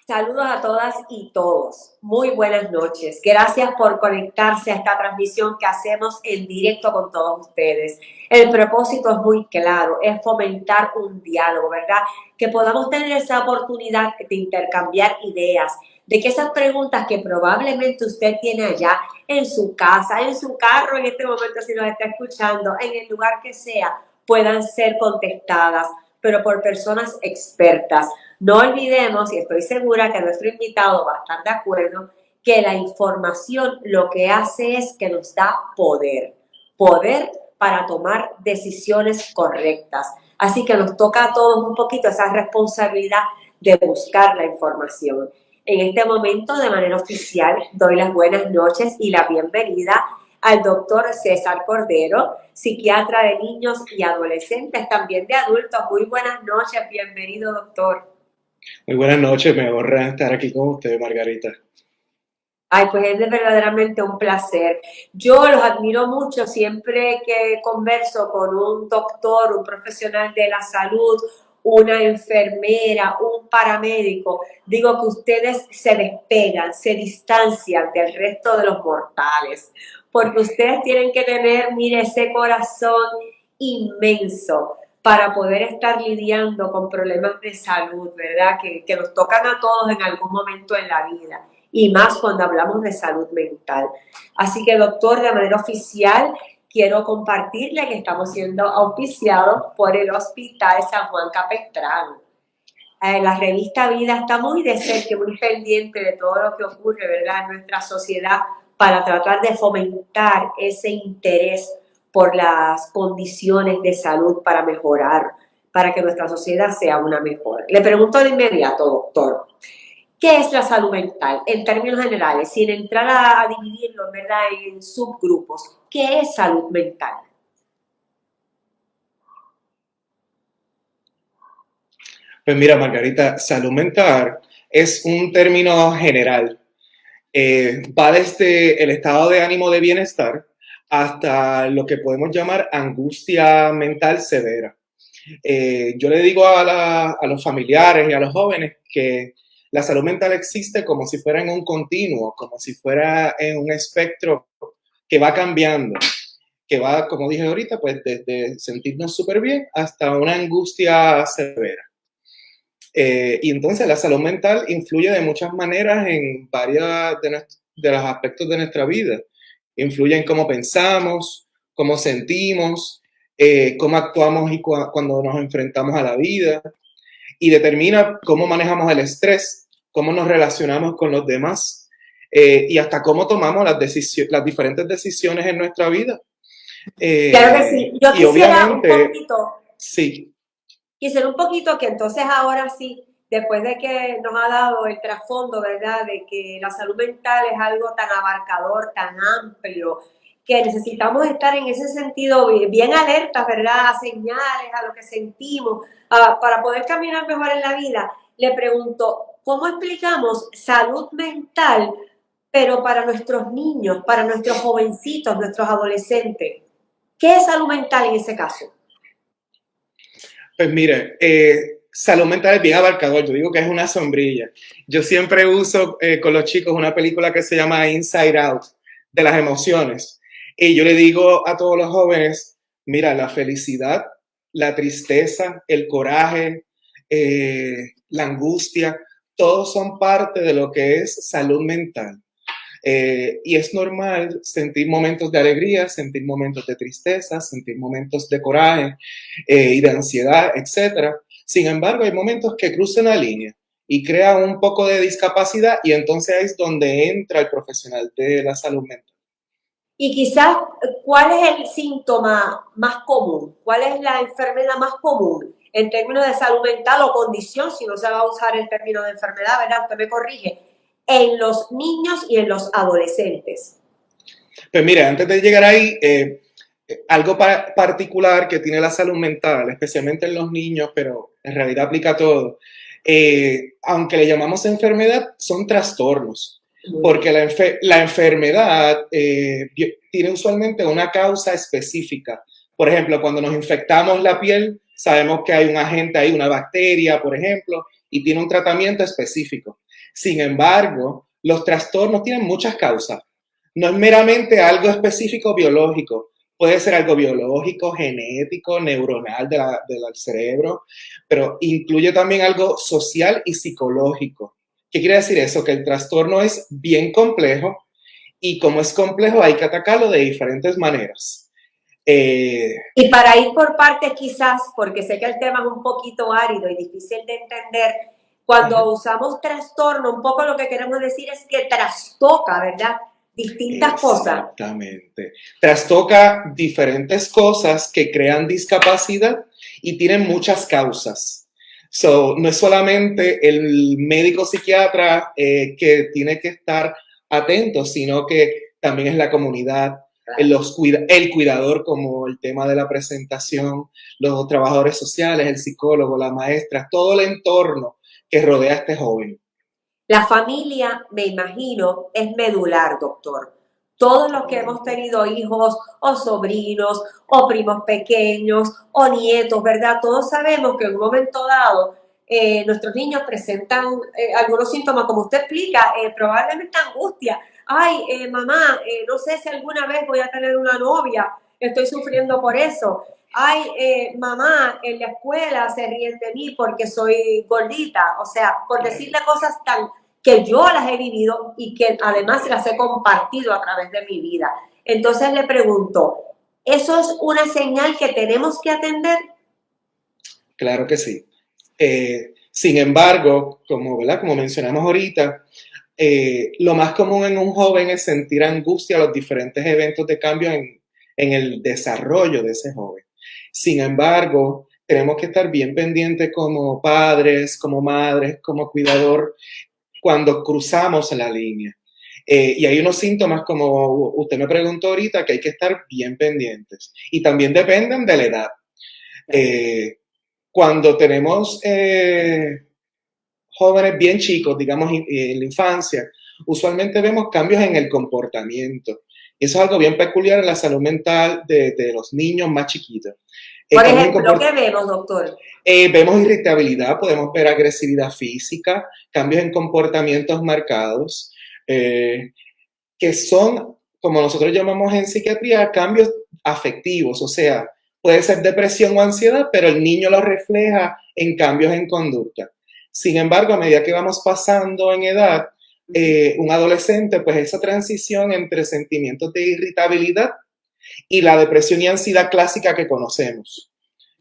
Saludos a todas y todos. Muy buenas noches. Gracias por conectarse a esta transmisión que hacemos en directo con todos ustedes. El propósito es muy claro, es fomentar un diálogo, ¿verdad? Que podamos tener esa oportunidad de intercambiar ideas, de que esas preguntas que probablemente usted tiene allá en su casa, en su carro en este momento, si nos está escuchando, en el lugar que sea, puedan ser contestadas, pero por personas expertas. No olvidemos, y estoy segura que nuestro invitado va a estar de acuerdo, que la información lo que hace es que nos da poder, poder para tomar decisiones correctas. Así que nos toca a todos un poquito esa responsabilidad de buscar la información. En este momento, de manera oficial, doy las buenas noches y la bienvenida al doctor César Cordero, psiquiatra de niños y adolescentes, también de adultos. Muy buenas noches, bienvenido, doctor. Muy buenas noches, me honra estar aquí con usted, Margarita. Ay, pues es verdaderamente un placer. Yo los admiro mucho siempre que converso con un doctor, un profesional de la salud, una enfermera, un paramédico. Digo que ustedes se despegan, se distancian del resto de los mortales, porque ustedes tienen que tener, mire, ese corazón inmenso para poder estar lidiando con problemas de salud, ¿verdad? Que nos tocan a todos en algún momento en la vida y más cuando hablamos de salud mental. Así que, doctor, de manera oficial, quiero compartirle que estamos siendo auspiciados por el Hospital San Juan Capistrano. La revista Vida está muy de cerca, muy pendiente de todo lo que ocurre, ¿verdad?, en nuestra sociedad para tratar de fomentar ese interés por las condiciones de salud para mejorar, para que nuestra sociedad sea una mejor. Le pregunto de inmediato, doctor, ¿qué es la salud mental? En términos generales, sin entrar a dividirlo, ¿verdad?, en subgrupos. ¿Qué es salud mental? Pues mira, Margarita, salud mental es un término general. Va desde el estado de ánimo de bienestar hasta lo que podemos llamar angustia mental severa. Yo le digo a los familiares y a los jóvenes que la salud mental existe como si fuera en un continuo, como si fuera en un espectro que va cambiando, que va, como dije ahorita, pues desde sentirnos súper bien hasta una angustia severa. Y entonces la salud mental influye de muchas maneras en varias de los aspectos de nuestra vida. Influye en cómo pensamos, cómo sentimos, cómo actuamos y cuando nos enfrentamos a la vida. Y determina cómo manejamos el estrés, cómo nos relacionamos con los demás y hasta cómo tomamos las diferentes decisiones en nuestra vida. Claro que sí. Yo Y obviamente, sí. quisiera un poquito que entonces ahora sí, después de que nos ha dado el trasfondo, ¿verdad?, de que la salud mental es algo tan abarcador, tan amplio, que necesitamos estar en ese sentido bien alertas, ¿verdad?, a señales, a lo que sentimos, para poder caminar mejor en la vida. Le pregunto, ¿cómo explicamos salud mental, pero para nuestros niños, para nuestros jovencitos, nuestros adolescentes? ¿Qué es salud mental en ese caso? Pues mire, salud mental es bien abarcador. Yo digo que es una sombrilla. Yo siempre uso con los chicos una película que se llama Inside Out, de las emociones. Y yo le digo a todos los jóvenes, mira, la felicidad, la tristeza, el coraje, la angustia, todos son parte de lo que es salud mental. Y es normal sentir momentos de alegría, sentir momentos de tristeza, sentir momentos de coraje y de ansiedad, etc. Sin embargo, hay momentos que cruzan la línea y crea un poco de discapacidad y entonces es donde entra el profesional de la salud mental. Y quizás, ¿cuál es el síntoma más común? ¿Cuál es la enfermedad más común en términos de salud mental o condición, si no se va a usar el término de enfermedad, ¿verdad? Usted me corrige, en los niños y en los adolescentes. Pues mire, antes de llegar ahí, algo particular que tiene la salud mental, especialmente en los niños, pero en realidad aplica a todo, aunque le llamamos enfermedad, son trastornos, Muy porque bien. la enfermedad tiene usualmente una causa específica. Por ejemplo, cuando nos infectamos la piel, sabemos que hay un agente ahí, una bacteria, por ejemplo, y tiene un tratamiento específico. Sin embargo, los trastornos tienen muchas causas. No es meramente algo específico biológico. Puede ser algo biológico, genético, neuronal del cerebro, pero incluye también algo social y psicológico. ¿Qué quiere decir eso? Que el trastorno es bien complejo y como es complejo hay que atacarlo de diferentes maneras. Y para ir por partes quizás, porque sé que el tema es un poquito árido y difícil de entender, cuando usamos trastorno, un poco lo que queremos decir es que trastoca, ¿verdad? Distintas cosas. Exactamente. Trastoca diferentes cosas que crean discapacidad y tienen muchas causas. So, no es solamente el médico psiquiatra que tiene que estar atento, sino que también es la comunidad, el cuidador, como el tema de la presentación, los trabajadores sociales, el psicólogo, la maestra, todo el entorno que rodea a este joven. La familia, me imagino, es medular, doctor. Todos los que hemos tenido hijos o sobrinos o primos pequeños o nietos, ¿verdad? Todos sabemos que en un momento dado nuestros niños presentan algunos síntomas, como usted explica, probablemente angustia. Ay, mamá, no sé si alguna vez voy a tener una novia, estoy sufriendo por eso. Ay, mamá, en la escuela se ríen de mí porque soy gordita. O sea, por decirle cosas tan que yo las he vivido y que además las he compartido a través de mi vida. Entonces le pregunto, ¿eso es una señal que tenemos que atender? Claro que sí. Sin embargo, como mencionamos ahorita, lo más común en un joven es sentir angustia a los diferentes eventos de cambio en el desarrollo de ese joven. Sin embargo, tenemos que estar bien pendientes como padres, como madres, como cuidador, cuando cruzamos la línea. Y hay unos síntomas, como usted me preguntó ahorita, que hay que estar bien pendientes. Y también dependen de la edad. Cuando tenemos jóvenes bien chicos, digamos en la infancia, usualmente vemos cambios en el comportamiento. Eso es algo bien peculiar en la salud mental de los niños más chiquitos. Por ejemplo, ¿qué vemos, doctor? Vemos irritabilidad, podemos ver agresividad física, cambios en comportamientos marcados, que son, como nosotros llamamos en psiquiatría, cambios afectivos, o sea, puede ser depresión o ansiedad, pero el niño lo refleja en cambios en conducta. Sin embargo, a medida que vamos pasando en edad, un adolescente, pues esa transición entre sentimientos de irritabilidad y la depresión y ansiedad clásica que conocemos.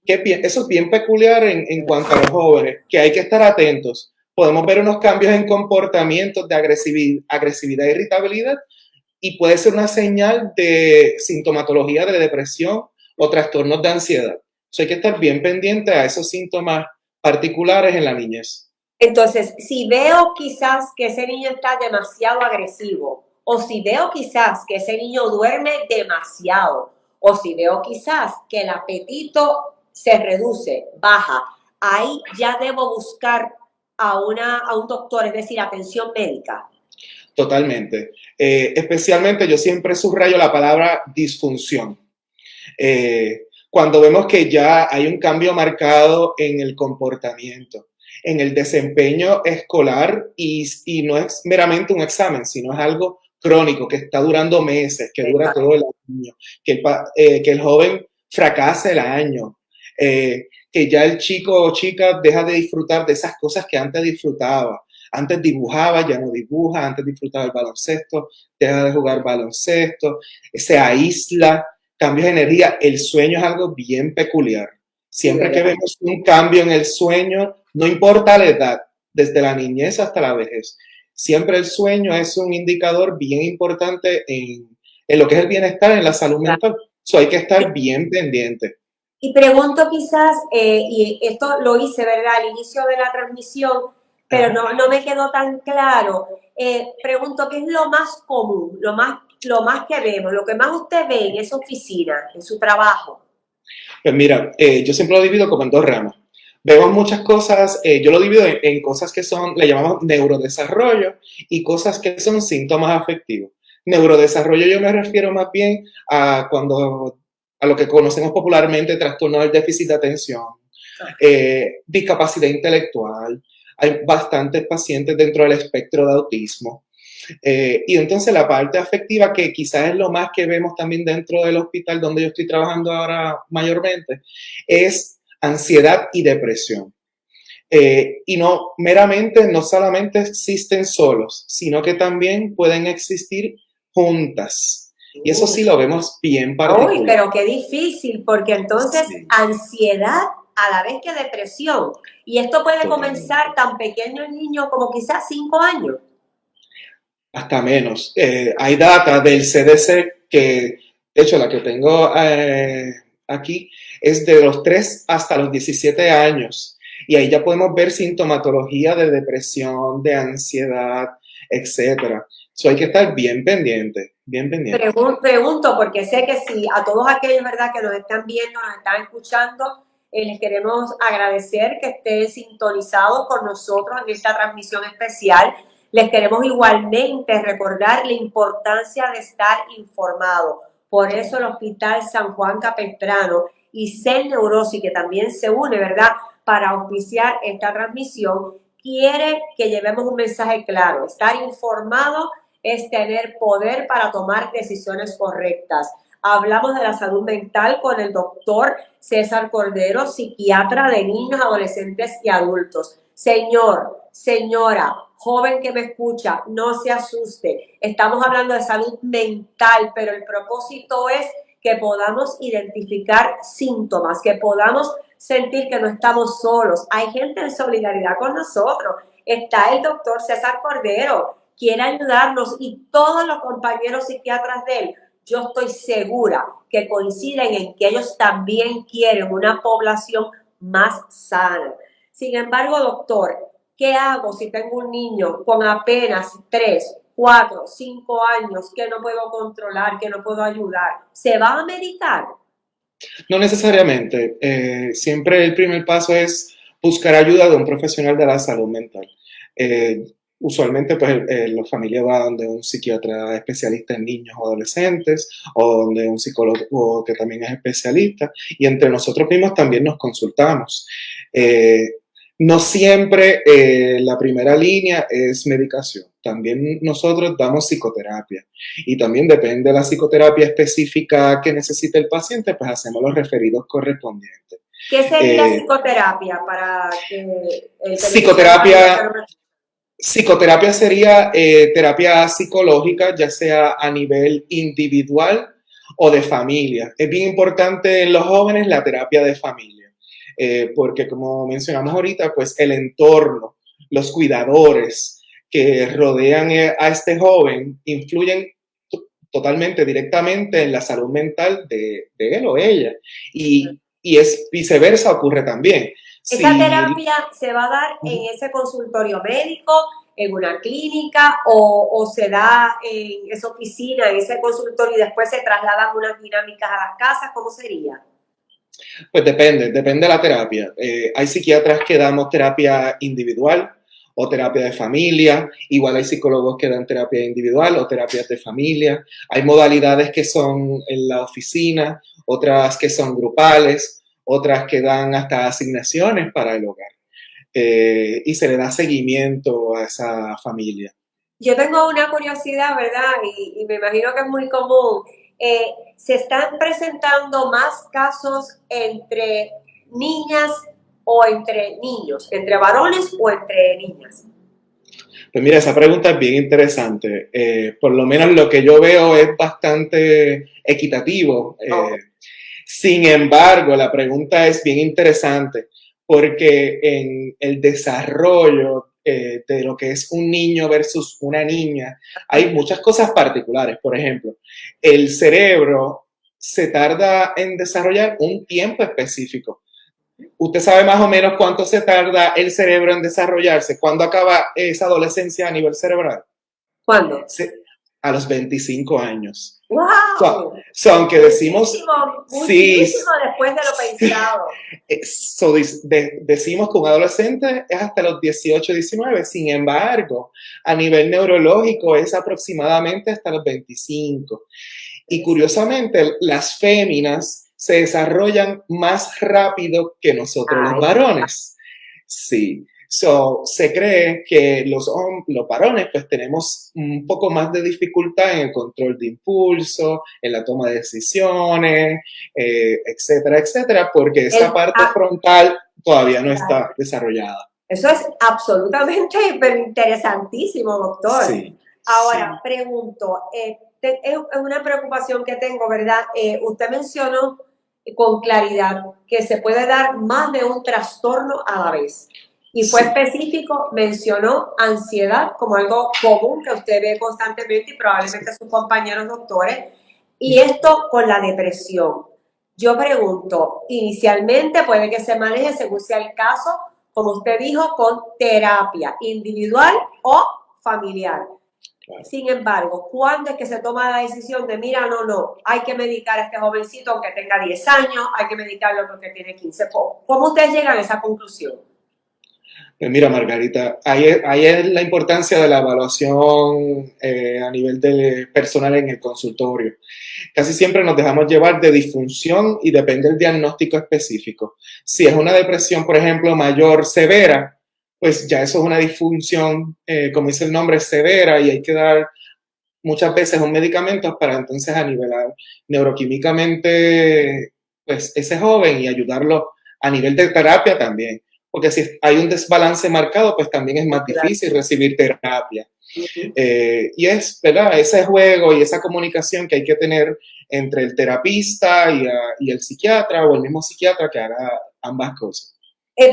Eso es bien peculiar en cuanto a los jóvenes, que hay que estar atentos. Podemos ver unos cambios en comportamientos de agresividad e irritabilidad y puede ser una señal de sintomatología de depresión o trastornos de ansiedad. Hay que estar bien pendiente a esos síntomas particulares en la niñez. Entonces, si veo quizás que ese niño está demasiado agresivo, o si veo quizás que ese niño duerme demasiado, o si veo quizás que el apetito se reduce, baja, ahí ya debo buscar a un doctor, es decir, atención médica. Totalmente. Especialmente yo siempre subrayo la palabra disfunción. Cuando vemos que ya hay un cambio marcado en el comportamiento, en el desempeño escolar y no es meramente un examen, sino es algo crónico que está durando meses, que dura todo el año, que el joven fracasa el año, que ya el chico o chica deja de disfrutar de esas cosas que antes disfrutaba. Antes dibujaba, ya no dibuja, antes disfrutaba el baloncesto, deja de jugar baloncesto, se aísla, cambios de energía. El sueño es algo bien peculiar. Siempre que vemos un cambio en el sueño, no importa la edad, desde la niñez hasta la vejez, siempre el sueño es un indicador bien importante en lo que es el bienestar, en la salud mental. Hay que estar bien pendiente. Y pregunto quizás, y esto lo hice, ¿verdad?, al inicio de la transmisión, pero no me quedó tan claro. Pregunto, ¿qué es lo más común, lo más que vemos, lo que más usted ve en esa oficina, en su trabajo? Pues mira, yo siempre lo divido como en dos ramas. Vemos muchas cosas, yo lo divido en cosas que son, le llamamos neurodesarrollo y cosas que son síntomas afectivos. Neurodesarrollo yo me refiero más bien a lo que conocemos popularmente trastorno del déficit de atención discapacidad intelectual, hay bastantes pacientes dentro del espectro de autismo. Y entonces la parte afectiva, que quizás es lo más que vemos también dentro del hospital donde yo estoy trabajando ahora mayormente, es ansiedad y depresión. Y no meramente, no solamente existen solos, sino que también pueden existir juntas. Y eso sí lo vemos bien particular. Uy, pero qué difícil, porque entonces Sí. ansiedad a la vez que depresión. Y esto puede Totalmente. comenzar tan pequeño el niño como quizás 5 años. Hasta menos. Hay data del CDC que, de hecho, la que tengo aquí es de los 3 hasta los 17 años. Y ahí ya podemos ver sintomatología de depresión, de ansiedad, etcétera. So hay que estar bien pendiente, bien pendiente. Pregunto, porque sé que si a todos aquellos, ¿verdad?, que nos están viendo, nos están escuchando, les queremos agradecer que estén sintonizados con nosotros en esta transmisión especial. Les queremos igualmente recordar la importancia de estar informado. Por eso el Hospital San Juan Capistrano y CEL Neurosis, que también se une, ¿verdad?, para auspiciar esta transmisión, quiere que llevemos un mensaje claro. Estar informado es tener poder para tomar decisiones correctas. Hablamos de la salud mental con el doctor César Cordero, psiquiatra de niños, adolescentes y adultos. Señor, señora, joven que me escucha, no se asuste. Estamos hablando de salud mental, pero el propósito es que podamos identificar síntomas, que podamos sentir que no estamos solos. Hay gente en solidaridad con nosotros. Está el doctor César Cordero, quiere ayudarnos, y todos los compañeros psiquiatras de él, yo estoy segura que coinciden en que ellos también quieren una población más sana. Sin embargo, doctor, ¿qué hago si tengo un niño con apenas 3, 4, 5 años que no puedo controlar, que no puedo ayudar? ¿Se va a medicar? No necesariamente. Siempre el primer paso es buscar ayuda de un profesional de la salud mental. Usualmente, pues, la familia va donde un psiquiatra especialista en niños o adolescentes, o donde un psicólogo que también es especialista, y entre nosotros mismos también nos consultamos. No siempre la primera línea es medicación. También nosotros damos psicoterapia, y también depende de la psicoterapia específica que necesite el paciente, pues hacemos los referidos correspondientes. ¿Qué sería psicoterapia para que el psicoterapia, psicoterapia sería terapia psicológica, ya sea a nivel individual o de familia. Es bien importante en los jóvenes la terapia de familia, porque como mencionamos ahorita, pues el entorno, los cuidadores que rodean a este joven influyen totalmente, directamente en la salud mental de él o ella. Y es viceversa, ocurre también. ¿Esa terapia se va a dar en ese consultorio médico, en una clínica, o se da en esa oficina, en ese consultorio, y después se trasladan unas dinámicas a las casas? ¿Cómo sería? Pues depende de la terapia. Hay psiquiatras que damos terapia individual o terapia de familia, igual hay psicólogos que dan terapia individual o terapias de familia. Hay modalidades que son en la oficina, otras que son grupales, otras que dan hasta asignaciones para el hogar. Y se le da seguimiento a esa familia. Yo tengo una curiosidad, ¿verdad? Y me imagino que es muy común. ¿Se están presentando más casos entre niñas o entre niños, entre varones o entre niñas? Pues mira, esa pregunta es bien interesante. Por lo menos lo que yo veo es bastante equitativo. Sin embargo, la pregunta es bien interesante porque en el desarrollo de lo que es un niño versus una niña, hay muchas cosas particulares. Por ejemplo, el cerebro se tarda en desarrollar un tiempo específico. ¿Usted sabe más o menos cuánto se tarda el cerebro en desarrollarse? ¿Cuándo acaba esa adolescencia a nivel cerebral? ¿Cuándo? A los 25 años. ¡Wow! Aunque decimos... Muchísimo después de lo pensado. Decimos que un adolescente es hasta los 18, 19. Sin embargo, a nivel neurológico es aproximadamente hasta los 25. Y curiosamente, las féminas se desarrollan más rápido que nosotros los Ay, varones. Sí. So, se cree que los varones pues tenemos un poco más de dificultad en el control de impulso, en la toma de decisiones, etcétera, etcétera, porque esa el, parte ah, frontal todavía no claro. está desarrollada. Eso es absolutamente pero interesantísimo, doctor. Sí, Ahora, sí. pregunto, es una preocupación que tengo, ¿verdad? Usted mencionó con claridad que se puede dar más de un trastorno a la vez. Y fue Sí, específico, mencionó ansiedad como algo común que usted ve constantemente y sí. probablemente sus compañeros doctores. Y esto con la depresión. Yo pregunto, inicialmente puede que se maneje según sea el caso, como usted dijo, con terapia individual o familiar. Claro. Sin embargo, ¿cuándo es que se toma la decisión de, mira, no, hay que medicar a este jovencito aunque tenga 10 años, hay que medicarlo porque tiene 15? ¿Cómo ustedes llegan a esa conclusión? Pues mira, Margarita, ahí es la importancia de la evaluación a nivel de personal en el consultorio. Casi siempre nos dejamos llevar de disfunción y depende del diagnóstico específico. Si es una depresión, por ejemplo, mayor, severa, pues ya eso es una disfunción, como dice el nombre, severa y hay que dar muchas veces un medicamento para entonces a nivelar neuroquímicamente pues, ese joven y ayudarlo a nivel de terapia también. Porque si hay un desbalance marcado, pues también es más Natural. difícil recibir terapia. Uh-huh. Y es, ¿verdad? Ese juego y esa comunicación que hay que tener entre el terapista y el psiquiatra o el mismo psiquiatra que haga ambas cosas.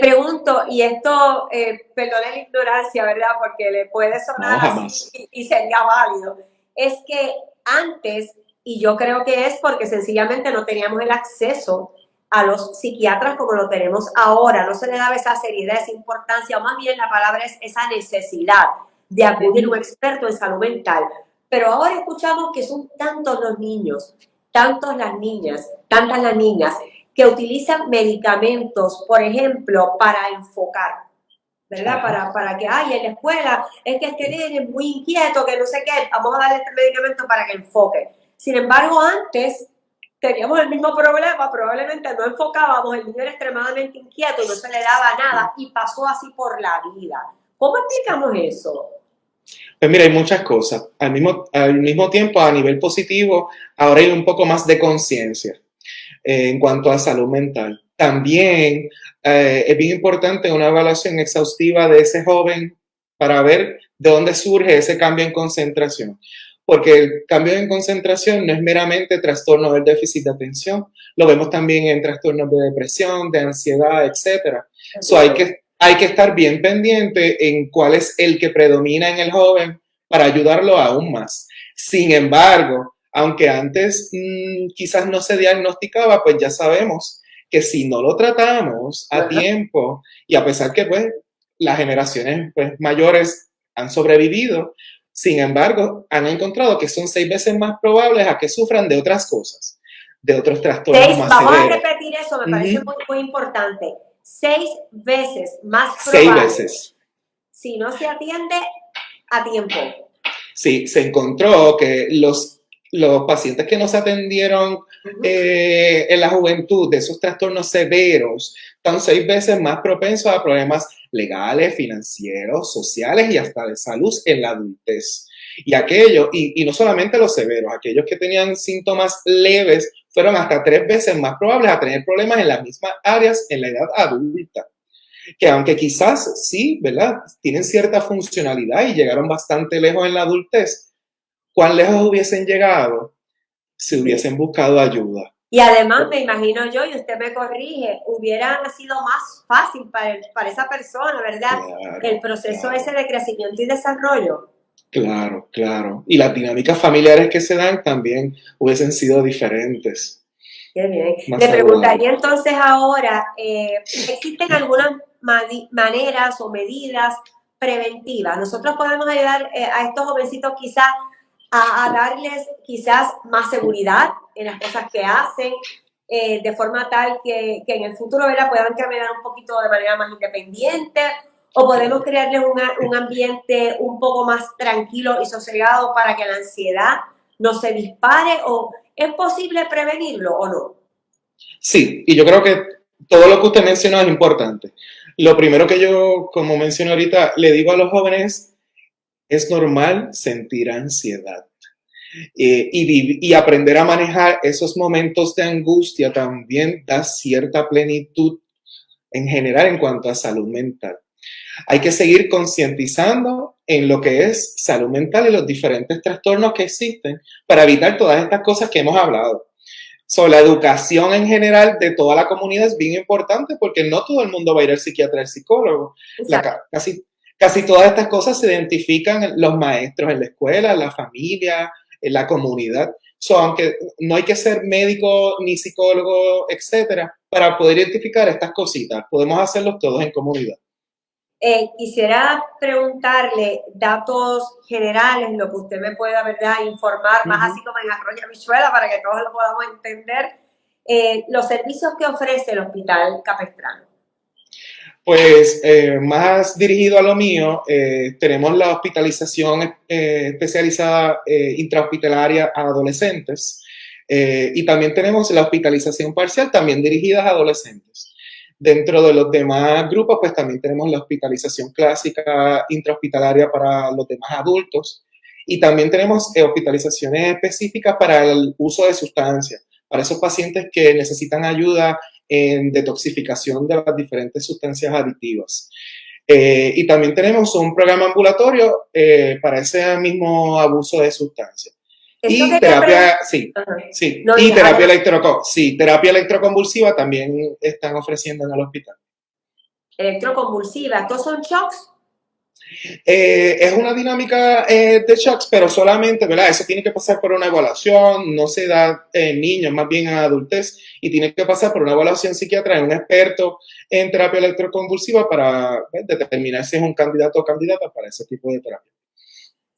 Pregunto, y esto, perdone la ignorancia, ¿verdad? Porque le puede No, sonar así jamás. y sería válido. Es que antes, y yo creo que es porque sencillamente no teníamos el acceso a los psiquiatras como lo tenemos ahora, no se le daba esa seriedad, esa importancia, o más bien la palabra es esa necesidad de acudir a un experto en salud mental. Pero ahora escuchamos que son tantos los niños, tantos las niñas, tantas las niñas que utilizan medicamentos, por ejemplo, para enfocar, ¿verdad? Ajá. Para que, ay, en la escuela es que este nene es muy inquieto, que no sé qué, vamos a darle este medicamento para que enfoque. Sin embargo, antes teníamos el mismo problema, probablemente no enfocábamos, el niño era extremadamente inquieto y no se le daba nada y pasó así por la vida. ¿Cómo explicamos eso? Pues mira, hay muchas cosas. Al mismo tiempo, a nivel positivo, ahora hay un poco más de conciencia en cuanto a salud mental. También es bien importante una evaluación exhaustiva de ese joven para ver de dónde surge ese cambio en concentración. Porque el cambio en concentración no es meramente trastorno del déficit de atención, lo vemos también en trastornos de depresión, de ansiedad, etcétera. So hay que estar bien pendiente en cuál es el que predomina en el joven para ayudarlo aún más. Sin embargo, aunque antes quizás no se diagnosticaba, pues ya sabemos que si no lo tratamos a Ajá. tiempo y a pesar que pues las generaciones pues, mayores han sobrevivido, sin embargo, han encontrado que son 6 veces más probables a que sufran de otras cosas, de otros trastornos más Vamos a severos. repetir eso, me parece Uh-huh. muy, muy importante. 6 veces más Seis probable veces. si no se atiende a tiempo. Sí, se encontró que los pacientes que no se atendieron en la juventud de esos trastornos severos están 6 veces más propensos a problemas legales, financieros, sociales y hasta de salud en la adultez. Y no solamente los severos, aquellos que tenían síntomas leves fueron hasta 3 veces más probables a tener problemas en las mismas áreas en la edad adulta que aunque quizás sí, ¿verdad? Tienen cierta funcionalidad y llegaron bastante lejos en la adultez, ¿cuán lejos hubiesen llegado si Sí. hubiesen buscado ayuda? Y además, me imagino yo, y usted me corrige, hubiera sido más fácil para esa persona, ¿verdad? El Claro, proceso ese claro, de crecimiento y desarrollo. claro, claro. Y las dinámicas familiares que se dan también hubiesen sido diferentes, Qué bien. más Le saludables. preguntaría entonces ahora, ¿existen algunas maneras o medidas preventivas? Nosotros podemos ayudar a estos jovencitos quizás a darles quizás más seguridad en las cosas que hacen, de forma tal que en el futuro, ¿verdad?, puedan caminar un poquito de manera más independiente, o podemos Claro. crearles un ambiente un poco más tranquilo y sosegado para que la ansiedad no se dispare, o ¿es posible prevenirlo o no? Sí, y yo creo que todo lo que usted mencionó es importante. Lo primero que yo, como mencioné ahorita, le digo a los jóvenes, es normal sentir ansiedad. Y aprender a manejar esos momentos de angustia también da cierta plenitud en general en cuanto a salud mental. Hay que seguir concientizando en lo que es salud mental y los diferentes trastornos que existen para evitar todas estas cosas que hemos hablado. La educación en general de toda la comunidad es bien importante porque no todo el mundo va a ir al psiquiatra, al psicólogo. Exacto. Casi todas estas cosas se identifican los maestros en la escuela, en la familia, en la comunidad. Aunque no hay que ser médico ni psicólogo, etcétera, para poder identificar estas cositas, podemos hacerlos todos en comunidad. Quisiera preguntarle datos generales, lo que usted me pueda, ¿verdad?, informar, más así como en arroz y habichuela, para que todos lo podamos entender, los servicios que ofrece el Hospital Capestrano. Pues más dirigido a lo mío, tenemos la hospitalización especializada intrahospitalaria a adolescentes y también tenemos la hospitalización parcial también dirigida a adolescentes. Dentro de los demás grupos, pues también tenemos la hospitalización clásica intrahospitalaria para los demás adultos y también tenemos hospitalizaciones específicas para el uso de sustancias, para esos pacientes que necesitan ayuda en detoxificación de las diferentes sustancias adictivas. Y también tenemos un programa ambulatorio para ese mismo abuso de sustancias. Y terapia, sí, no, y terapia electroconvulsiva también están ofreciendo en el hospital. Electroconvulsiva, ¿estos son shocks? Es una dinámica de shocks, pero solamente, ¿verdad? Eso tiene que pasar por una evaluación, no se da en niños, más bien en adultez, y tiene que pasar por una evaluación psiquiatra de un experto en terapia electroconvulsiva para determinar si es un candidato o candidata para ese tipo de terapia.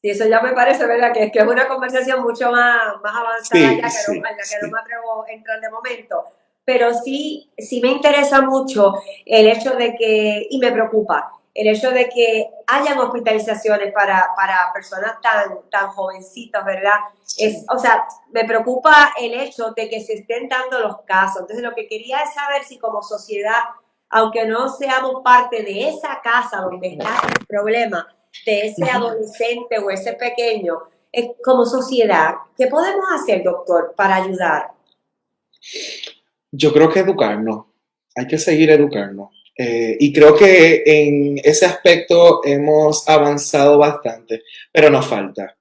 Sí, eso ya me parece, ¿verdad? Que es una conversación mucho más avanzada ya que no me atrevo a entrar de momento. Pero sí me interesa mucho el hecho de que, y me preocupa, el hecho de que hayan hospitalizaciones para personas tan jovencitas, ¿verdad? O sea, me preocupa el hecho de que se estén dando los casos. Entonces, lo que quería es saber si como sociedad, aunque no seamos parte de esa casa donde está el problema, de ese adolescente o ese pequeño, como sociedad, ¿qué podemos hacer, doctor, para ayudar? Yo creo que educarnos, hay que seguir educarnos. Y creo que en ese aspecto hemos avanzado bastante, pero nos falta.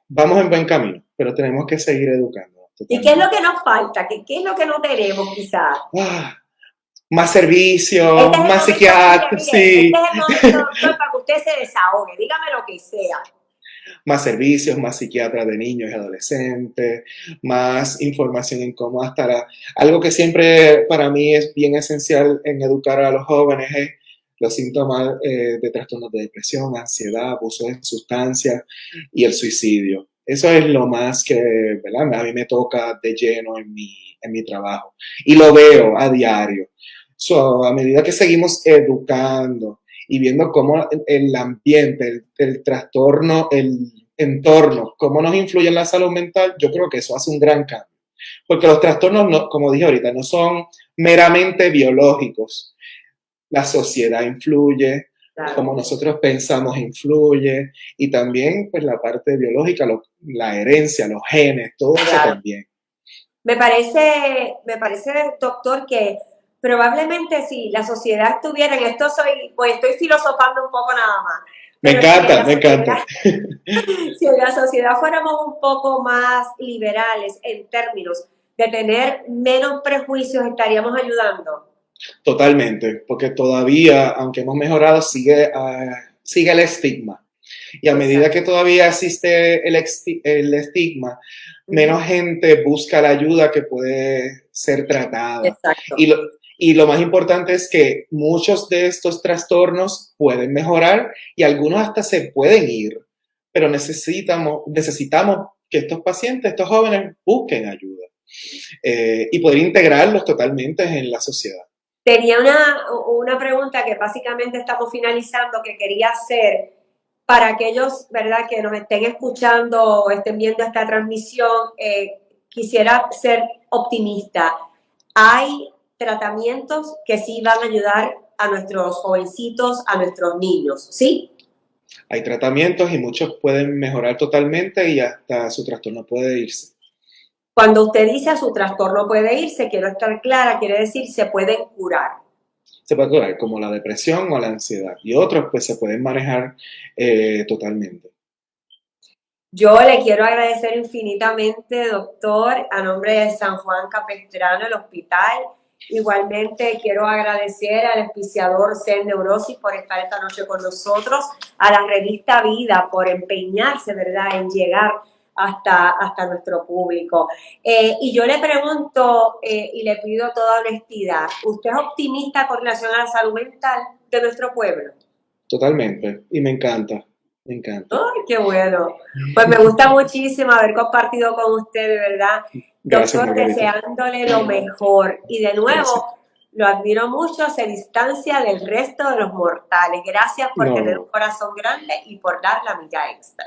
Vamos en buen camino, pero tenemos que seguir educando. Totalmente. ¿Y qué es lo que nos falta? ¿Qué es lo que no tenemos quizás? Más servicios, más psiquiatras. Sí. Este es el momento, doctor, para que usted se desahogue. Dígame lo que sea. Más servicios, más psiquiatras de niños y adolescentes, más información en cómo estar. Algo que siempre para mí es bien esencial en educar a los jóvenes es los síntomas de trastornos de depresión, ansiedad, abuso de sustancias y el suicidio. Eso es lo más que, ¿verdad?, a mí me toca de lleno en mi trabajo. Y lo veo a diario. A medida que seguimos educando y viendo cómo el ambiente, el trastorno, el entorno, cómo nos influye en la salud mental, yo creo que eso hace un gran cambio. Porque los trastornos, no, como dije ahorita, no son meramente biológicos. La sociedad influye, claro, cómo nosotros pensamos influye, y también pues la parte biológica, la herencia, los genes, todo claro, eso también. Me parece, doctor, que probablemente si la sociedad estuviera en esto, pues estoy filosofando un poco nada más. Me encanta. Si en la sociedad fuéramos un poco más liberales en términos de tener menos prejuicios, estaríamos ayudando. Totalmente, porque todavía, aunque hemos mejorado, sigue el estigma. Y a medida que todavía existe el estigma, menos gente busca la ayuda que puede ser tratada. Exacto. Y lo más importante es que muchos de estos trastornos pueden mejorar y algunos hasta se pueden ir, pero necesitamos que estos pacientes, estos jóvenes, busquen ayuda y poder integrarlos totalmente en la sociedad. Tenía una pregunta que básicamente estamos finalizando, que quería hacer para aquellos, ¿verdad?, que nos estén escuchando o estén viendo esta transmisión, quisiera ser optimista. Hay tratamientos que sí van a ayudar a nuestros jovencitos, a nuestros niños, ¿sí? Hay tratamientos y muchos pueden mejorar totalmente y hasta su trastorno puede irse. Cuando usted dice a su trastorno puede irse, quiero estar clara, quiere decir se pueden curar. Se puede curar como la depresión o la ansiedad y otros pues se pueden manejar totalmente. Yo le quiero agradecer infinitamente, doctor, a nombre de San Juan Capestrano, el hospital. Igualmente quiero agradecer al auspiciador CEN Neurosis por estar esta noche con nosotros, a la revista Vida por empeñarse, ¿verdad?, en llegar hasta nuestro público. Y yo le pregunto y le pido toda honestidad, ¿usted es optimista con relación a la salud mental de nuestro pueblo? Totalmente. Y me encanta, me encanta. ¡Ay, qué bueno! Pues me gusta muchísimo haber compartido con usted, de verdad. Gracias, Doctor, Margarita. deseándole lo mejor. Y de Gracias. nuevo, lo admiro mucho, se distancia del resto de los mortales. Gracias por tener un No, corazón grande y por dar la milla extra.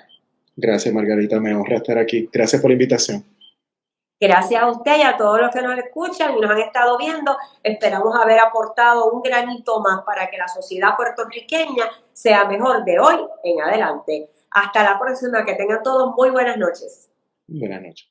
gracias, Margarita. Me honra estar aquí. Gracias por la invitación. Gracias a usted y a todos los que nos escuchan y nos han estado viendo. Esperamos haber aportado un granito más para que la sociedad puertorriqueña sea mejor de hoy en adelante. Hasta la próxima. Que tengan todos muy buenas noches. Buenas noches.